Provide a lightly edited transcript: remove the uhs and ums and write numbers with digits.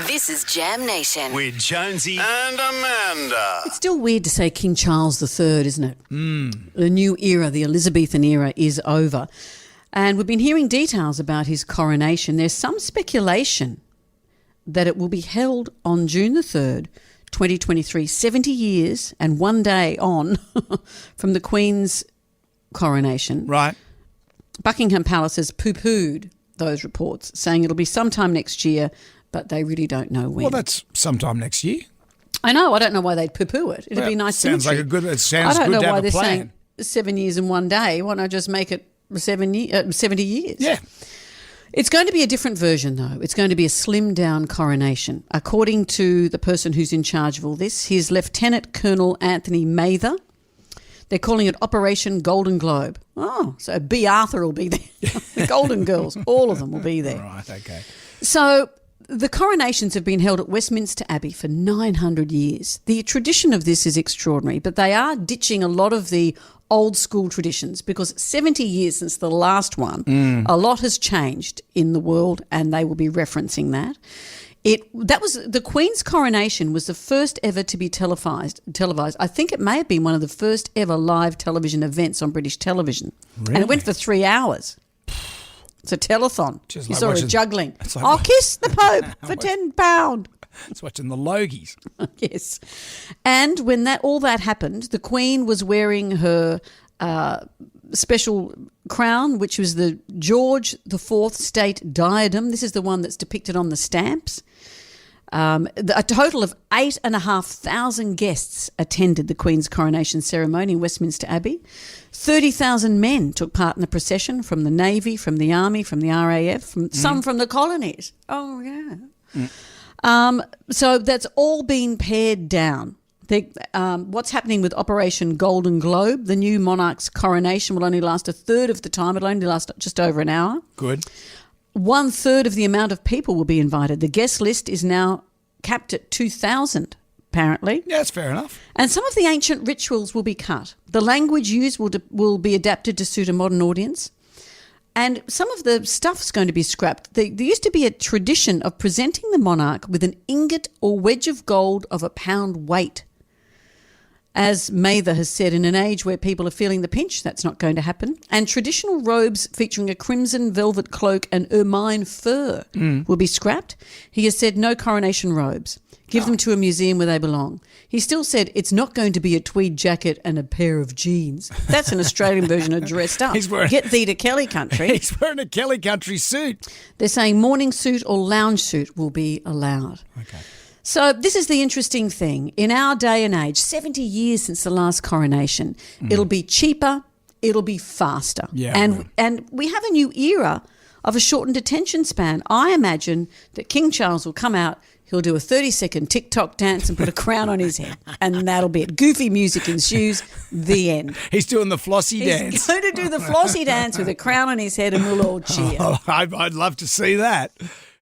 This is Jam Nation. With Jonesy and Amanda. It's still weird to say King Charles III, isn't it? The new era, the Elizabethan era, is over. And we've been hearing details about his coronation. There's some speculation that it will be held on June the 3rd, 2023, 70 years and one day on from the Queen's coronation. Right. Buckingham Palace has poo-pooed those reports, saying it'll be sometime next year, but they really don't know when. Well, that's sometime next year. I know. I don't know why they'd poo-poo it. It'd be nice sounds symmetry. like a good. It sounds I don't good know to why have they're a plan. saying 7 years and one day. Why not just make it 70 years? Yeah. It's going to be a different version, though. It's going to be a slimmed-down coronation. According to the person who's in charge of all this, he's Lieutenant Colonel Anthony Mather. They're calling it Operation Golden Globe. Oh, so B. Arthur will be there. The Golden Girls, all of them will be there. Right. Okay. So the coronations have been held at Westminster Abbey for 900 years. The tradition of this is extraordinary, but they are ditching a lot of the old school traditions because 70 years since the last one, a lot has changed in the world, and they will be referencing that. The Queen's coronation was the first ever to be televised. I think it may have been one of the first ever live television events on British television. Really? And it went for 3 hours. It's a telethon. Just You like saw her watching- juggling. it's like I'll wa- kiss the Pope for £10. It's watching the Logies. Yes. And when all that happened, the Queen was wearing her special crown, which was the George IV State Diadem. This is the one that's depicted on the stamps. A total of 8,500 guests attended the Queen's coronation ceremony in Westminster Abbey. 30,000 men took part in the procession from the Navy, from the Army, from the RAF, some from the colonies. Oh, yeah. So that's all been pared down. What's happening with Operation Golden Globe, the new monarch's coronation will only last a third of the time. It'll only last just over an hour. Good. 1/3 of the amount of people will be invited. The guest list is now capped at 2,000, apparently. Yeah, that's fair enough. And some of the ancient rituals will be cut. The language used will be adapted to suit a modern audience. And some of the stuff's going to be scrapped. There used to be a tradition of presenting the monarch with an ingot or wedge of gold of a pound weight. As Mather has said, in an age where people are feeling the pinch, that's not going to happen. And traditional robes featuring a crimson velvet cloak and ermine fur will be scrapped. He has said no coronation robes. Give them to a museum where they belong. He still said it's not going to be a tweed jacket and a pair of jeans. That's an Australian version of dressed up. Get thee to Kelly Country. He's wearing a Kelly Country suit. They're saying morning suit or lounge suit will be allowed. Okay. So this is the interesting thing. In our day and age, 70 years since the last coronation, it'll be cheaper, it'll be faster. Yeah, and we have a new era of a shortened attention span. I imagine that King Charles will come out, he'll do a 30-second TikTok dance and put a crown on his head, and that'll be it. Goofy music ensues, the end. He's doing the flossy dance. He's going to do the flossy dance with a crown on his head and we'll all cheer. Oh, I'd love to see that.